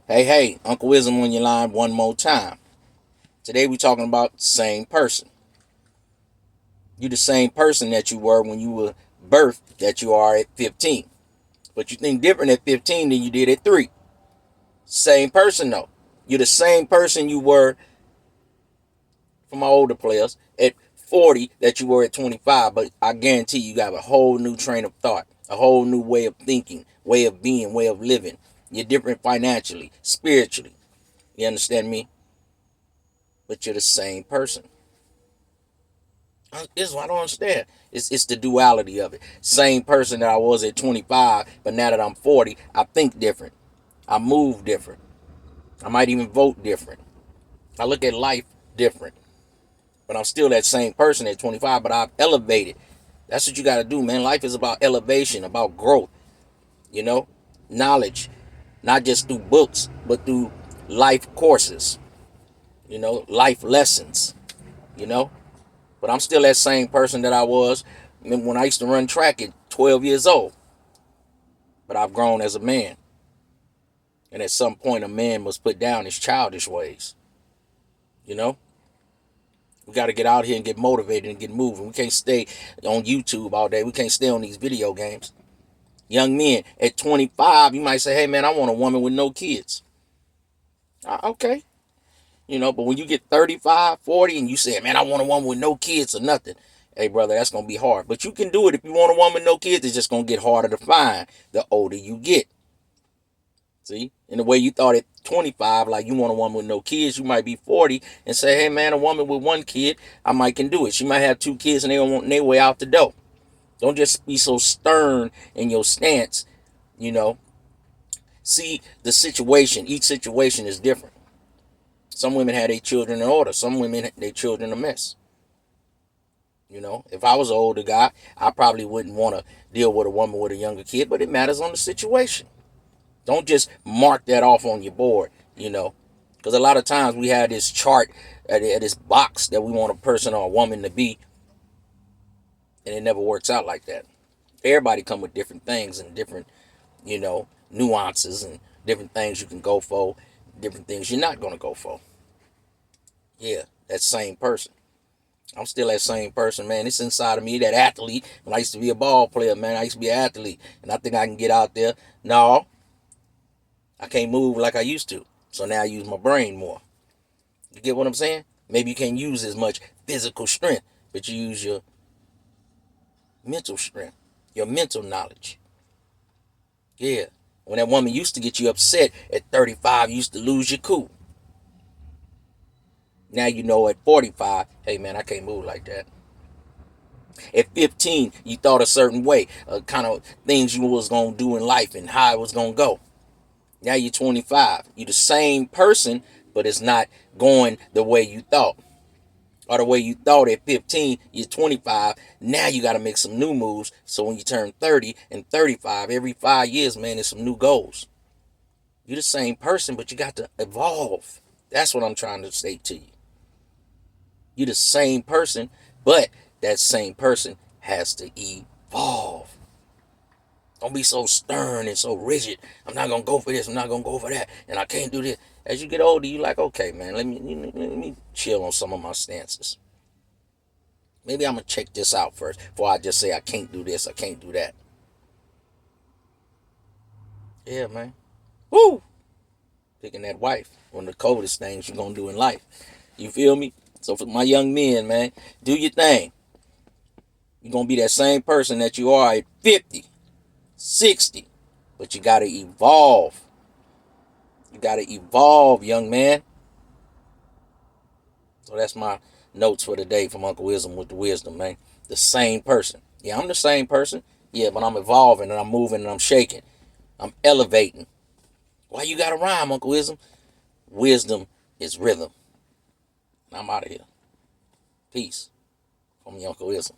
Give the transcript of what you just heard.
Hey, Uncle Wisdom on your line one more time. Today we're talking about the same person. You the same person that you were when you were birthed that you are at 15. But you think different at 15 than you did at 3. Same person though. You're the same person you were for my older players at 40 that you were at 25. But I guarantee you got a whole new train of thought, a whole new way of thinking, way of being, way of living. You're different financially, spiritually. You understand me? But you're the same person. This is what I don't understand. It's the duality of it. Same person that I was at 25, but now that I'm 40, I think different. I move different. I might even vote different. I look at life different. But I'm still that same person at 25, but I've elevated. That's what you got to do, man. Life is about elevation, about growth, you know, knowledge, not just through books, but through life courses, life lessons, you know. But I'm still that same person that I was when I used to run track at 12 years old. But I've grown as a man. And at some point, a man must put down his childish ways. You know? We got to get out here and get motivated and get moving. We can't stay on YouTube all day. We can't stay on these video games. Young men, at 25, you might say, hey, man, I want a woman with no kids. Okay. But when you get 35, 40, and you say, man, I want a woman with no kids or nothing. Hey, brother, that's going to be hard. But you can do it. If you want a woman with no kids, it's just going to get harder to find the older you get. See? In the way you thought at 25, like you want a woman with no kids, you might be 40 and say, hey, man, a woman with one kid, I might can do it. She might have 2 kids and they don't want their way out the door. Don't just be so stern in your stance, you know. See the situation. Each situation is different. Some women have their children in order. Some women, their children a mess. If I was an older guy, I probably wouldn't want to deal with a woman with a younger kid, but it matters on the situation. Don't just mark that off on your board, because a lot of times we have this chart, this box that we want a person or a woman to be, and it never works out like that. Everybody come with different things and different, nuances and different things you can go for, different things you're not going to go for. Yeah, that same person. I'm still that same person, man. It's inside of me, that athlete. When I used to be a ball player, man, I used to be an athlete. And I think I can get out there. No, I can't move like I used to. So now I use my brain more. You get what I'm saying? Maybe you can't use as much physical strength, but you use your mental strength, your mental knowledge. Yeah. When that woman used to get you upset at 35, you used to lose your cool. Now you know at 45, hey man, I can't move like that. At 15, you thought a certain way, kind of things you was going to do in life and how it was going to go. Now you're 25. You're the same person, but it's not going the way you thought. Or the way you thought at 15, you're 25. Now you got to make some new moves. So when you turn 30 and 35, every 5 years, man, there's some new goals. You're the same person, but you got to evolve. That's what I'm trying to state to you. You're the same person, but that same person has to evolve. Don't be so stern and so rigid. I'm not gonna go for this. I'm not gonna go for that, and I can't do this. As you get older, you like, okay, man, let me chill on some of my stances. Maybe I'm gonna check this out first before I just say I can't do this, I can't do that. Yeah, man. Woo! Picking that wife, one of the coldest things you're gonna do in life. You feel me? So for my young men, man, do your thing. You're gonna be that same person that you are at 50, 60, but you gotta evolve. You gotta evolve, young man. So that's my notes for today from Uncle Wisdom with the wisdom, man. The same person. Yeah, I'm the same person. Yeah, but I'm evolving and I'm moving and I'm shaking. I'm elevating. Why you gotta rhyme, Uncle Wisdom? Wisdom is rhythm. I'm out of here. Peace from your Uncle Wisdom.